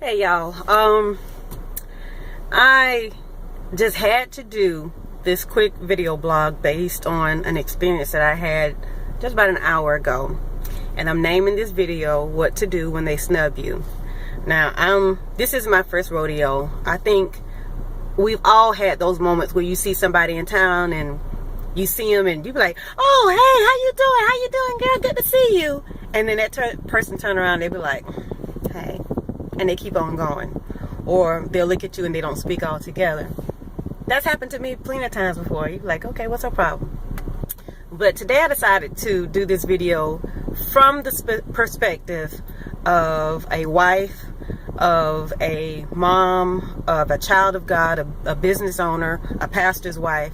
Hey y'all, I just had to do this quick video blog based on an experience that I had just about an hour ago, and I'm naming this video "What to Do When They Snub You." Now, this is my first rodeo. I think we've all had those moments where you see somebody in town and you see them and you be like, "Oh, hey, how you doing, girl? Good to see you." And then that person turn around, they be like, "Hey," and they keep on going. Or they'll look at you and they don't speak altogether. That's happened to me plenty of times before. You're like, okay, what's our problem? But today I decided to do this video from the perspective of a wife, of a mom, of a child of God, a business owner, a pastor's wife,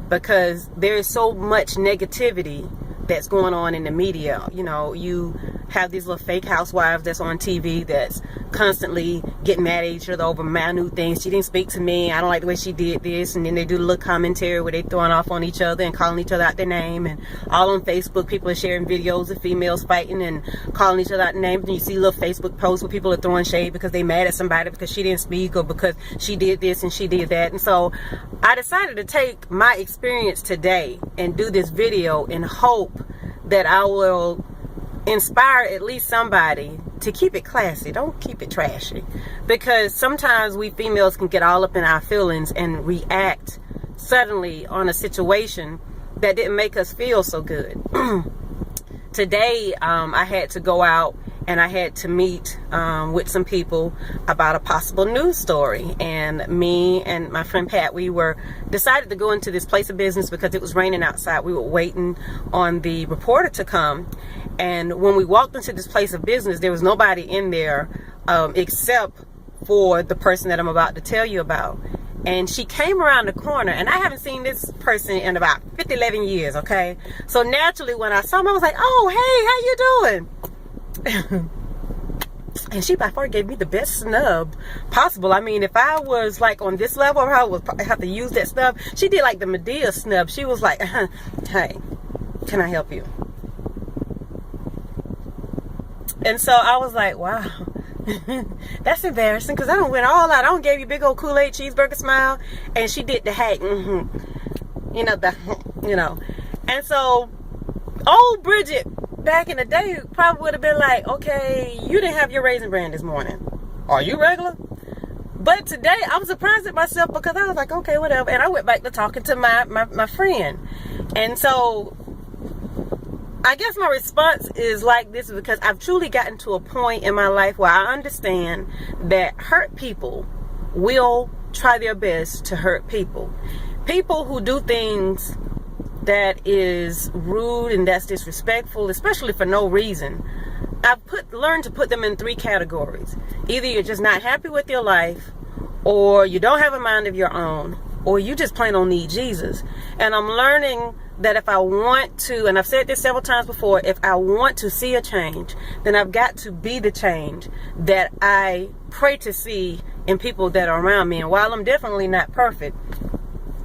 because there is so much negativity that's going on in the media. You know, you have these little fake housewives that's on TV that's constantly getting mad at each other over minute things. She didn't speak to me, I don't like the way she did this, and then they do a little commentary where they throwing off on each other and calling each other out their name, and all on Facebook people are sharing videos of females fighting and calling each other out their names, and you see little Facebook posts where people are throwing shade because they mad at somebody because she didn't speak or because she did this and she did that. And so I decided to take my experience today and do this video in hope that I will inspire at least somebody to keep it classy. Don't keep it trashy, because sometimes we females can get all up in our feelings and react suddenly on a situation that didn't make us feel so good. Today I had to go out and I had to meet with some people about a possible news story, and me and my friend Pat, we decided to go into this place of business because it was raining outside. We were waiting on the reporter to come, and when we walked into this place of business, there was nobody in there except for the person that I'm about to tell you about. And she came around the corner, and I haven't seen this person in about 11 years, okay? So naturally when I saw him, I was like, "Oh, hey, how you doing?" And she by far gave me the best snub possible. I mean, if I was like on this level, I would probably have to use that snub. She did like the Medea snub. She was like, "Hey, can I help you?" And so I was like, wow, that's embarrassing, because I don't went all out. I don't gave you big old Kool-Aid cheeseburger smile, and she did the hey, you know. And so old Bridget back in the day probably would have been like, "Okay, you didn't have your Raisin Bran this morning. Are you regular?" But today I was surprised at myself, because I was like, okay, whatever. And I went back to talking to my friend. And so I guess my response is like this, because I've truly gotten to a point in my life where I understand that hurt people will try their best to hurt people. People who do things that is rude and that's disrespectful, especially for no reason, I've learned to put them in 3 categories. Either you're just not happy with your life, or you don't have a mind of your own, or you just plain don't need Jesus. And I'm learning that if I want to, and I've said this several times before, if I want to see a change, then I've got to be the change that I pray to see in people that are around me. And while I'm definitely not perfect,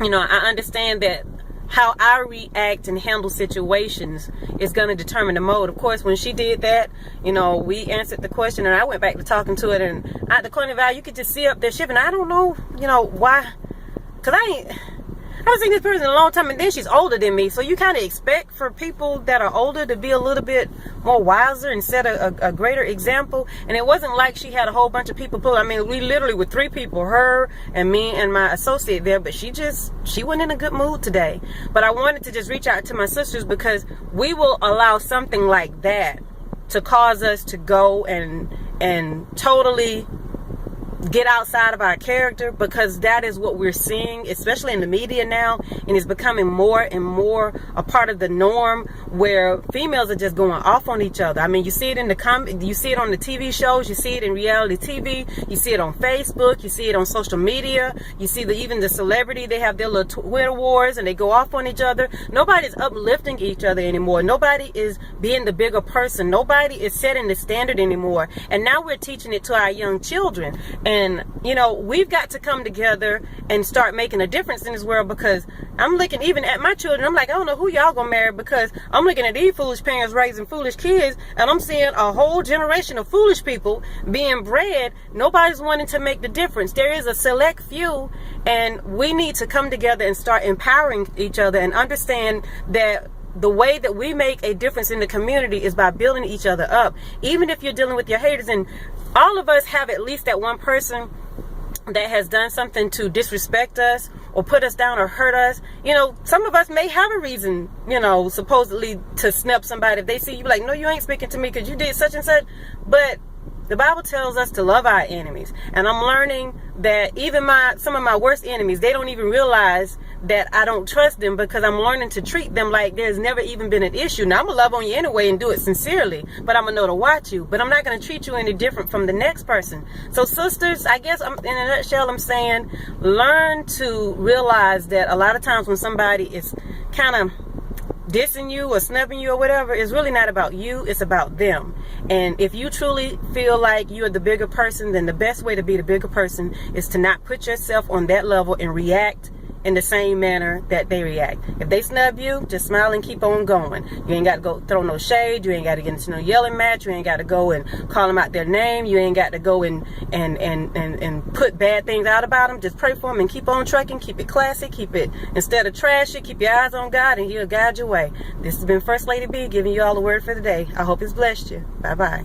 you know, I understand that how I react and handle situations is going to determine the mode. Of course, when she did that, you know, we answered the question, and I went back to talking to it, and at the corner of the eye, you could just see up there shipping. I don't know, you know, why, because I haven't seen this person in a long time, and then she's older than me, so you kind of expect for people that are older to be a little bit more wiser and set a greater example. And it wasn't like she had a whole bunch of people pull. I mean, we literally were 3 people, her and me and my associate there, but she wasn't in a good mood today. But I wanted to just reach out to my sisters, because we will allow something like that to cause us to go and totally get outside of our character, because that is what we're seeing, especially in the media now, and it's becoming more and more a part of the norm, where females are just going off on each other. I mean, you see it in you see it on the TV shows, you see it in reality TV, you see it on Facebook, you see it on social media, you see even the celebrity, they have their little Twitter wars and they go off on each other. Nobody's uplifting each other anymore. Nobody is being the bigger person. Nobody is setting the standard anymore. And now we're teaching it to our young children. And, you know, we've got to come together and start making a difference in this world, because I'm looking even at my children. I'm like, I don't know who y'all gonna marry, because I'm looking at these foolish parents raising foolish kids, and I'm seeing a whole generation of foolish people being bred. Nobody's wanting to make the difference. There is a select few, and we need to come together and start empowering each other and understand that the way that we make a difference in the community is by building each other up. Even if you're dealing with your haters, and all of us have at least that one person that has done something to disrespect us or put us down or hurt us. You know, some of us may have a reason, you know, supposedly to snub somebody. If they see you, like, no, you ain't speaking to me because you did such and such. But the Bible tells us to love our enemies. And I'm learning that even some of my worst enemies, they don't even realize that I don't trust them, because I'm learning to treat them like there's never even been an issue. Now, I'm going to love on you anyway and do it sincerely, but I'm going to know to watch you. But I'm not going to treat you any different from the next person. So, sisters, I guess in a nutshell, I'm saying learn to realize that a lot of times when somebody is kind of dissing you or snubbing you or whatever, it's really not about you, it's about them. And if you truly feel like you're the bigger person, then the best way to be the bigger person is to not put yourself on that level and react in the same manner that they react. If they snub you, just smile and keep on going. You ain't got to go throw no shade. You ain't got to get into no yelling match. You ain't got to go and call them out their name. You ain't got to go and put bad things out about them. Just pray for them and keep on trucking. Keep it classy. Keep it, instead of trashy, keep your eyes on God, and He'll guide your way. This has been First Lady B giving you all the word for the day. I hope it's blessed you. Bye-bye.